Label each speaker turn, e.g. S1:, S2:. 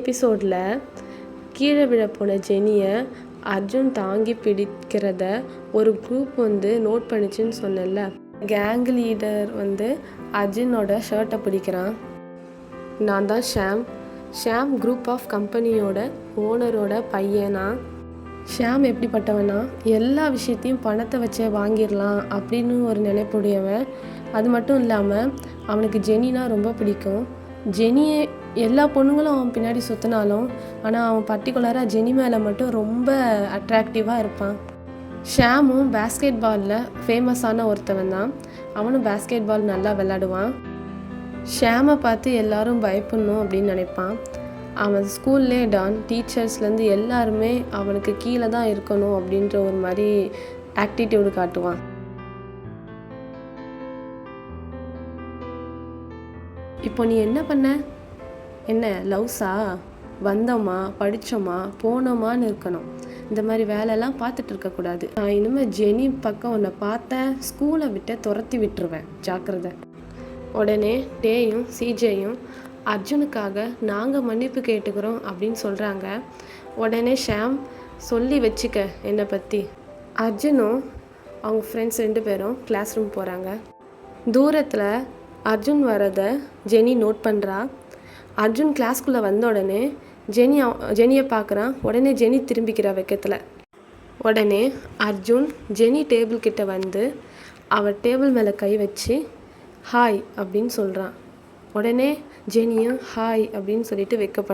S1: எபிசோடில் கீழே விழப்போன ஜெனியை அர்ஜுன் தாங்கி பிடிக்கிறத ஒரு குரூப் நோட் பண்ணிச்சுன்னு சொன்னல. கேங் லீடர் அர்ஜுனோட ஷர்ட்டை பிடிக்கிறான். நான் தான் ஷாம் குரூப் ஆஃப் கம்பெனியோட ஓனரோட பையனா. ஷாம் எப்படிப்பட்டவனா, எல்லா விஷயத்தையும் பணத்தை வச்சே வாங்கிடலாம் அப்படின்னு ஒரு நினைப்புடையவன். அது மட்டும் இல்லாமல் அவனுக்கு ஜெனினா ரொம்ப பிடிக்கும். ஜெனியை எல்லா பொண்ணுங்களும் அவன் பின்னாடி சுற்றினாலும் ஆனால் அவன் பர்டிகுலராக ஜெனி மேலே மட்டும் ரொம்ப அட்ராக்டிவாக இருப்பான். ஷாமும் பேஸ்கெட் பாலில் ஃபேமஸான ஒருத்தவன் தான். அவனும் பேஸ்கெட் பால் நல்லா விளையாடுவான். ஷாமை பார்த்து எல்லாரும் பயப்படணும் அப்படின்னு நினைப்பான். அவன் ஸ்கூல்லே டான், டீச்சர்ஸ்லேருந்து எல்லாருமே அவனுக்கு கீழே தான் இருக்கணும் அப்படின்ற ஒரு மாதிரி ஆக்டிடியூடு காட்டுவான். இப்போ நீ என்ன பண்ண? என்ன லவ்ஸா? வந்தோமா, படித்தோமா, போனோமான்னு இருக்கணும். இந்த மாதிரி வேலையெல்லாம் பார்த்துட்டு இருக்கக்கூடாது. நான் இனிமேல் ஜெனி பக்கம் உன்னை பார்த்தேன், ஸ்கூலை விட்டு துரத்தி விட்டுருவேன், ஜாக்கிரதை. உடனே டேயும் சிஜேயும் அர்ஜுனுக்காக நாங்கள் மன்னிப்பு கேட்டுக்கிறோம் அப்படின்னு சொல்கிறாங்க. உடனே ஷாம் சொல்லி வச்சுக்க என்னை பற்றி. அர்ஜுனும் அவங்க ஃப்ரெண்ட்ஸ் 2 பேரும் கிளாஸ் ரூம் போகிறாங்க. தூரத்தில் அர்ஜுன் வரதை ஜெனி நோட் பண்ணுறா. அர்ஜுன் கிளாஸ்குள்ளே வந்த உடனே ஜெனியை பார்க்குறான். உடனே ஜெனி திரும்பிக்கிறா வெக்கத்தில். உடனே அர்ஜுன் ஜெனி டேபிள் கிட்ட அவள் டேபிள் மேலே கை வச்சு ஹாய் அப்படின்னு சொல்கிறான். உடனே ஜெனியும் ஹாய் அப்படின்னு சொல்லிட்டு வெக்கப்படுறான்.